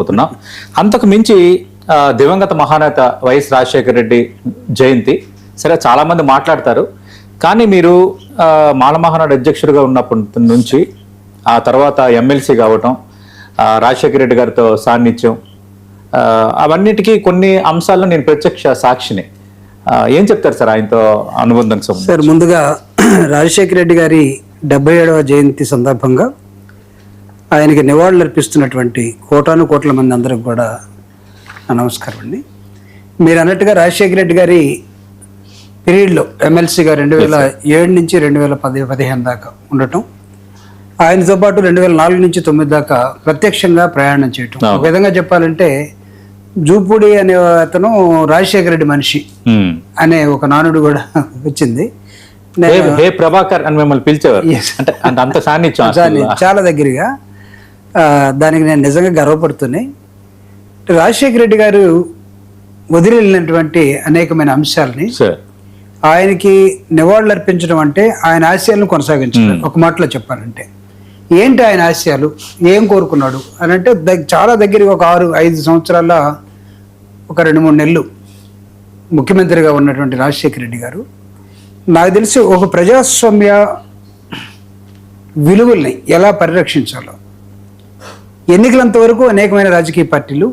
పోతున్నాం. అంతకు మించి దివంగత మహానేత వైఎస్ రాజశేఖర రెడ్డి జయంతి సరే చాలా మంది మాట్లాడతారు, కానీ మీరు మాల మహానాడు అధ్యక్షుడిగా ఉన్నప్పటి నుంచి ఆ తర్వాత ఎమ్మెల్సీ కావటం, రాజశేఖర రెడ్డి గారితో సాన్నిధ్యం, అవన్నిటికీ కొన్ని అంశాల్లో నేను ప్రత్యక్ష సాక్షిని. ఏం చెప్తారు సార్ ఆయనతో అనుబంధం? సార్, ముందుగా రాజశేఖర రెడ్డి గారి 77వ జయంతి సందర్భంగా ఆయనకి నివాళులు అర్పిస్తున్నటువంటి కోటాను కోట్ల మంది అందరికి కూడా నమస్కారం అండి. మీరు అన్నట్టుగా రాజశేఖర రెడ్డి గారి పీరియడ్లో ఎమ్మెల్సీగా 2007 నుంచి 2015 దాకా ఉండటం, ఆయనతో పాటు 2004 నుంచి 2009 దాకా ప్రత్యక్షంగా ప్రయాణం చేయటం. ఒక విధంగా చెప్పాలంటే జూపూడి అనే అతను రాజశేఖర రెడ్డి మనిషి అనే ఒక నానుడు కూడా వచ్చింది. ప్రభాకర్ అని మిమ్మల్ని పిలిచేవారు, అంత చాలా దగ్గరగా. దానికి నేను నిజంగా గర్వపడుతున్నాయి. రాజశేఖర రెడ్డి గారు వదిలినటువంటి అనేకమైన అంశాలని ఆయనకి నివాళులు అర్పించడం అంటే ఆయన ఆశయాలను కొనసాగించడం. ఒక మాటలో చెప్పాలంటే ఏంటి ఆయన ఆశయాలు, ఏం కోరుకున్నాడు అని అంటే చాలా దగ్గరగా ఒక 6-5 సంవత్సరాల ఒక 2-3 నెలలు ముఖ్యమంత్రిగా ఉన్నటువంటి రాజశేఖర రెడ్డి గారు నాకు తెలిసి ఒక ప్రజాస్వామ్య విలువల్ని ఎలా పరిరక్షించాలో, ఎన్నికలంత వరకు అనేకమైన రాజకీయ పార్టీలు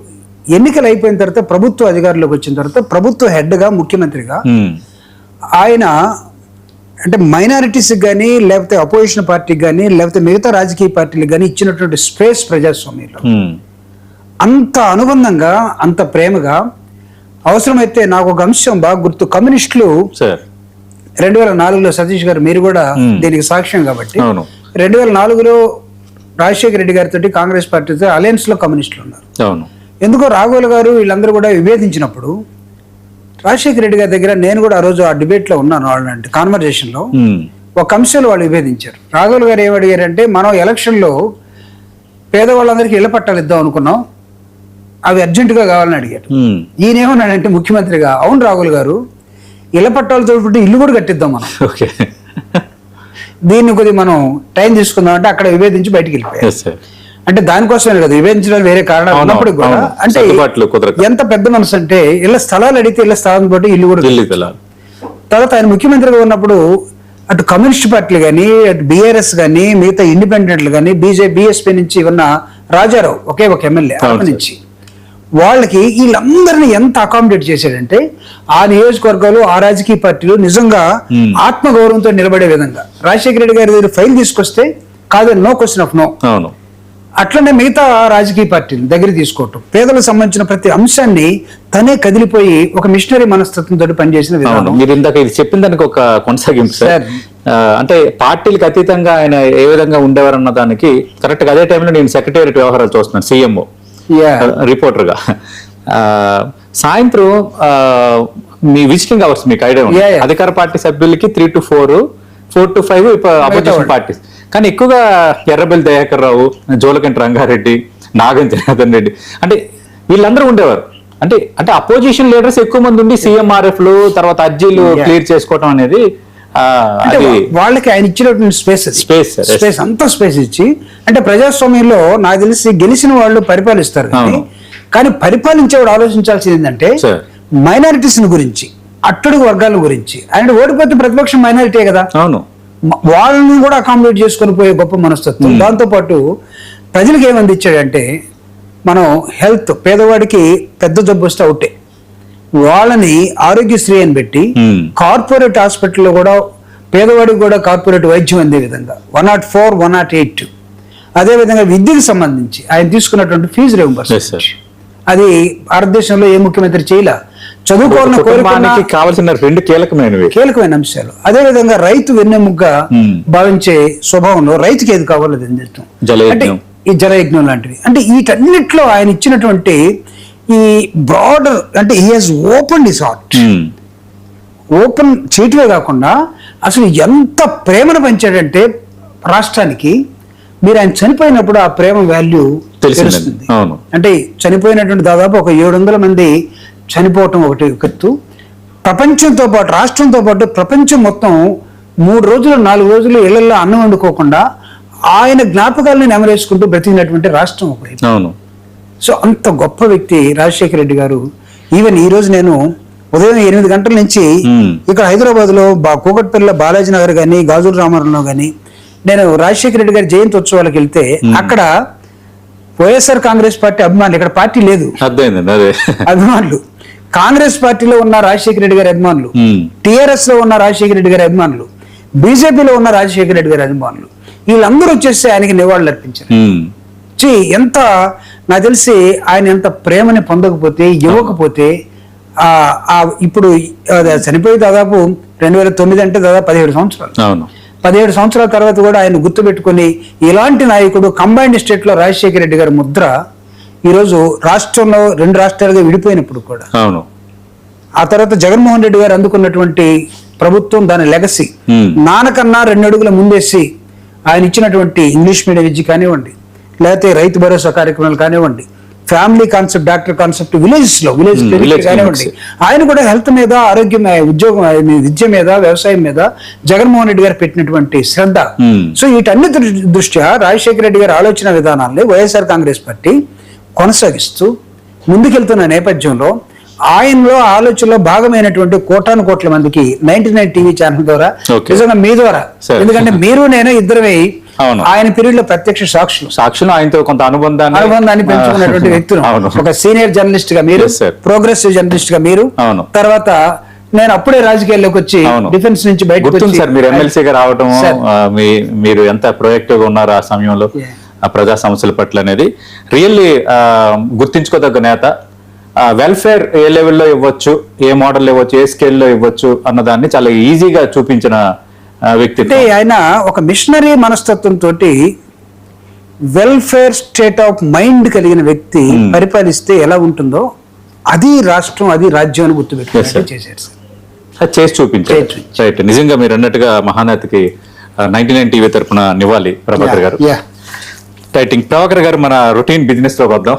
ఎన్నికలు అయిపోయిన తర్వాత ప్రభుత్వ అధికారంలోకి వచ్చిన తర్వాత ప్రభుత్వ హెడ్గా ముఖ్యమంత్రిగా ఆయన అంటే మైనారిటీస్కి కానీ లేకపోతే అపోజిషన్ పార్టీకి కానీ లేకపోతే మిగతా రాజకీయ పార్టీలకు కానీ ఇచ్చినటువంటి స్పేస్ ప్రజాస్వామ్యంలో అంత అనుబంధంగా అంత ప్రేమగా, అవసరమైతే నాకు ఒక అంశం బాగా గుర్తు, కమ్యూనిస్టులు 2004లో సతీష్ గారు మీరు కూడా దీనికి సాక్ష్యం కాబట్టి 2004లో రాజశేఖర రెడ్డి గారితో కాంగ్రెస్ పార్టీతో అలయన్స్ లో కమ్యూనిస్టులు ఉన్నారు. ఎందుకో రాఘవులు గారు వీళ్ళందరూ కూడా విభేదించినప్పుడు రాజశేఖర రెడ్డి గారి దగ్గర నేను కూడా ఆ రోజు ఆ డిబేట్ లో ఉన్నాను, వాళ్ళంటే కాన్వర్జేషన్ లో ఒక అంశంలో వాళ్ళు విభేదించారు. రాఘవులు గారు ఏమడిగారంటే, మనం ఎలక్షన్ లో పేదవాళ్ళందరికీ ఇళ్ల పట్టాలు ఇద్దాం అనుకున్నాం, అవి అర్జెంటుగా కావాలని అడిగారు. ఈయనేమన్నాడంటే ముఖ్యమంత్రిగా, అవును రాఘవులు గారు, ఇళ్ల పట్టాలతో ఇల్లు కూడా కట్టిద్దాం మనం, దీన్ని కొద్దిగా మనం టైం తీసుకుందాం అంటే అక్కడ విభేదించి బయటికి వెళ్ళిపోయారు. అంటే దానికోసమే కదా, విభేదించడానికి వేరే కారణాలు ఉన్నప్పుడు కూడా. అంటే ఎంత పెద్ద మనసు అంటే ఇళ్ల స్థలాలు అడిగితే ఇళ్ల స్థలాన్ని బట్టి ఇల్లు కూడా. తర్వాత ఆయన ముఖ్యమంత్రిగా ఉన్నప్పుడు అటు కమ్యూనిస్ట్ పార్టీలు కానీ, అటు బీఆర్ఎస్ కానీ, మిగతా ఇండిపెండెంట్లు కానీ, బీఎస్పీ నుంచి ఉన్న రాజారావు ఒకే ఒక ఎమ్మెల్యే నుంచి వాళ్ళకి వీళ్ళందరినీ ఎంత అకామిడేట్ చేశాడంటే ఆ నియోజకవర్గాలు ఆ రాజకీయ పార్టీలు నిజంగా ఆత్మగౌరవంతో నిలబడే విధంగా రాజశేఖర రెడ్డి గారి దగ్గర ఫైల్ తీసుకొస్తే కాదు, నో క్వశ్చన్ ఆఫ్ నో. అట్లనే మిగతా రాజకీయ పార్టీలు దగ్గర తీసుకోవటం, పేదలకు సంబంధించిన ప్రతి అంశాన్ని తనే కదిలిపోయి ఒక మిషనరీ మనస్తత్వంతో పనిచేసిన విధానం. మీరు ఇందాక ఇది చెప్పిన దానికి ఒక కొనసాగింపు సార్. అంటే పార్టీలకు అతీతంగా ఆయన ఏ విధంగా ఉండేవారన్న దానికి కరెక్ట్ గా అదే టైంలో నేను సెక్రటేరియట్ వ్యవహారాలు చూస్తున్నాను, సీఎంఓ రిపోర్టర్ గా. సాయంత్రం మీ విజిటింగ్ అవర్స్ మీకు ఐడియా ఉంది, అధికార పార్టీ సభ్యులకి 3 to 4, 4 to 5 అపోజిషన్ పార్టీస్. కానీ ఎక్కువగా ఎర్రబెల్లి దయాకర్ రావు, జోలకంటి రంగారెడ్డి, నాగం జనార్దన్ రెడ్డి, అంటే వీళ్ళందరూ ఉండేవారు. అంటే అంటే అపోజిషన్ లీడర్స్ ఎక్కువ మంది ఉండి సీఎంఆర్ఎఫ్ లు తర్వాత అర్జీలు క్లియర్ చేసుకోవడం అనేది వాళ్ళకి ఆయన ఇచ్చినటువంటి స్పేస్ అంతా స్పేస్ ఇచ్చి, అంటే ప్రజాస్వామ్యంలో నాకు తెలిసి గెలిచిన వాళ్ళు పరిపాలిస్తారు కానీ పరిపాలించేవాడు ఆలోచించాల్సింది ఏంటంటే మైనారిటీస్ గురించి, అట్టడుగు వర్గాల గురించి. ఆయన ఓడిపోతే ప్రతిపక్షం మైనారిటీ కదా, అవును, వాళ్ళని కూడా అకామిడేట్ చేసుకుని పోయే గొప్ప మనస్తత్వం. దాంతోపాటు ప్రజలకు ఏమంది ఇచ్చాడంటే, మనం హెల్త్, పేదవాడికి పెద్ద జబ్బు వస్తే అవుటే వాళ్ళని ఆరోగ్యశ్రీ అని పెట్టి కార్పొరేట్ హాస్పిటల్లో కూడా పేదవాడికి కూడా కార్పొరేట్ వైద్యం అందే విధంగా 104, 108. అదేవిధంగా విద్యకు సంబంధించి ఆయన తీసుకున్నటువంటి ఫీజు రియంబర్స్మెంట్, అది భారతదేశంలో ఏ ముఖ్యమంత్రి చేయలే. చదువుకోవాలన్న కోరికకి కావాల్సిన 2 కీలకమైన అంశాలు. అదే విధంగా రైతు వెన్నెముగ్గా భావించే స్వభావంలో రైతుకి ఏది కావాలో అంటే ఈ జలయజ్ఞం లాంటివి. అంటే వీటన్నిటిలో ఆయన ఇచ్చినటువంటి ఈ బ్రాడర్, అంటే he has open his heart. Open చేయటమే కాకుండా అసలు ఎంత ప్రేమను పెంచాడంటే రాష్ట్రానికి. మీరు ఆయన చనిపోయినప్పుడు ఆ ప్రేమ వాల్యూ తెలుస్తుంది. అంటే చనిపోయినటువంటి దాదాపు ఒక 700 మంది చనిపోవటం ఒకటి ఎత్తు. ప్రపంచంతో పాటు రాష్ట్రంతో పాటు ప్రపంచం మొత్తం 3 రోజులు 4 రోజులు ఇళ్లలో అన్నం వండుకోకుండా ఆయన జ్ఞాపకాలను నెమరేసుకుంటూ బ్రతికినటువంటి రాష్ట్రం ఒకటి. సో అంత గొప్ప వ్యక్తి రాజశేఖర రెడ్డి గారు. ఈవెన్ ఈ రోజు నేను ఉదయం 8 గంటల నుంచి ఇక్కడ హైదరాబాద్ లో కూకట్పల్లిలో బాలాజీ నగర్ కానీ గాజుల రామారంలో కానీ నేను రాజశేఖర రెడ్డి గారి జయంతి ఉత్సవాలకు వెళ్తే అక్కడ వైఎస్ఆర్ కాంగ్రెస్ పార్టీ అభిమానులు, ఇక్కడ పార్టీ లేదు, అభిమానులు, కాంగ్రెస్ పార్టీలో ఉన్న రాజశేఖర రెడ్డి గారి అభిమానులు, టిఆర్ఎస్ లో ఉన్న రాజశేఖర రెడ్డి గారి అభిమానులు, బీజేపీలో ఉన్న రాజశేఖర రెడ్డి గారి అభిమానులు, వీళ్ళందరూ వచ్చేసి ఆయనకి నివాళులు అర్పించారు. ఎంత నాకు తెలిసి ఆయన ఎంత ప్రేమని పొందకపోతే, ఇవ్వకపోతే ఇప్పుడు చనిపోయి దాదాపు 2009 అంటే దాదాపు 17 సంవత్సరాలు. 17 సంవత్సరాల తర్వాత కూడా ఆయన గుర్తుపెట్టుకుని ఇలాంటి నాయకుడు కంబైన్డ్ స్టేట్ లో రాజశేఖర రెడ్డి గారి ముద్ర ఈరోజు రాష్ట్రంలో 2 రాష్ట్రాలుగా విడిపోయినప్పుడు కూడా, ఆ తర్వాత జగన్మోహన్ రెడ్డి గారు అందుకున్నటువంటి ప్రభుత్వం దాని లెగసీ, నాన్నకన్నా 2 అడుగుల ముందేసి ఆయన ఇచ్చినటువంటి ఇంగ్లీష్ మీడియం విద్య కానివ్వండి, లేకపోతే రైతు భరోసా కార్యక్రమాలు కానివ్వండి, family concept, doctor concept, village కానివ్వండి, ఆయన కూడా హెల్త్ మీద, ఆరోగ్యం, ఉద్యోగం, విద్య మీద, వ్యవసాయం మీద జగన్మోహన్ రెడ్డి గారు పెట్టినటువంటి శ్రద్ధ. సో వీటన్నిటి దృష్ట్యా రాజశేఖర రెడ్డి గారి ఆలోచన విధానాన్ని వైఎస్ఆర్ కాంగ్రెస్ పార్టీ కొనసాగిస్తూ ముందుకెళ్తున్న నేపథ్యంలో ఆయనలో ఆలోచనలో భాగమైనటువంటి కోటాను కోట్ల మందికి 99 టీవీ ఛానల్ ద్వారా, నిజంగా మీ ద్వారా, ఎందుకంటే మీరు నేను ఇద్దరమే ఆయన పీరియడ్ లో ప్రత్యక్ష సాక్షులు, ఆయనతో కొంత అనుబంధాన్ని పెంచుకున్నటువంటి వ్యక్తులు. ఒక సీనియర్ జర్నలిస్ట్ గా మీరు, ప్రోగ్రెసివ్ జర్నలిస్ట్ గా మీరు, తర్వాత నేను అప్పుడే రాజకీయాల్లోకి వచ్చి డిఫెన్స్ నుంచి బయటకు సార్ మీరు ఎమ్మెల్సీగా రావడం, మీరు ఎంత ప్రొయాక్టివ్ గా ఉన్నారు ఆ సమయంలో ఆ ప్రజా సమస్యల పట్ల అనేది రియల్లీ గుర్తించుకోదగ్గ నేత. వెల్ఫేర్ ఏ లెవెల్లో ఇవ్వచ్చు, ఏ మోడల్ ఇవ్వచ్చు, ఏ స్కేల్లో ఇవ్వచ్చు అన్నదాన్ని చాలా ఈజీగా చూపించిన వ్యక్తి. అంటే ఆయన ఒక మిషనరీ మనస్తత్వంతో వెల్ఫేర్ స్టేట్ ఆఫ్ మైండ్ కలిగిన వ్యక్తి పరిపాలిస్తే ఎలా ఉంటుందో అది రాష్ట్రం, అది రాజ్యం అని గుర్తుపెట్టుకుని చేసి చూపించారు. రైట్, నిజంగా మీరు అన్నట్టుగా మహానేతకి 99 టీవీ తరఫున నివ్వాలి ప్రభాకర్ గారు. రైటింగ్ ప్రభాకర్ గారు, మన రొటీన్ బిజినెస్ లో వద్దాం.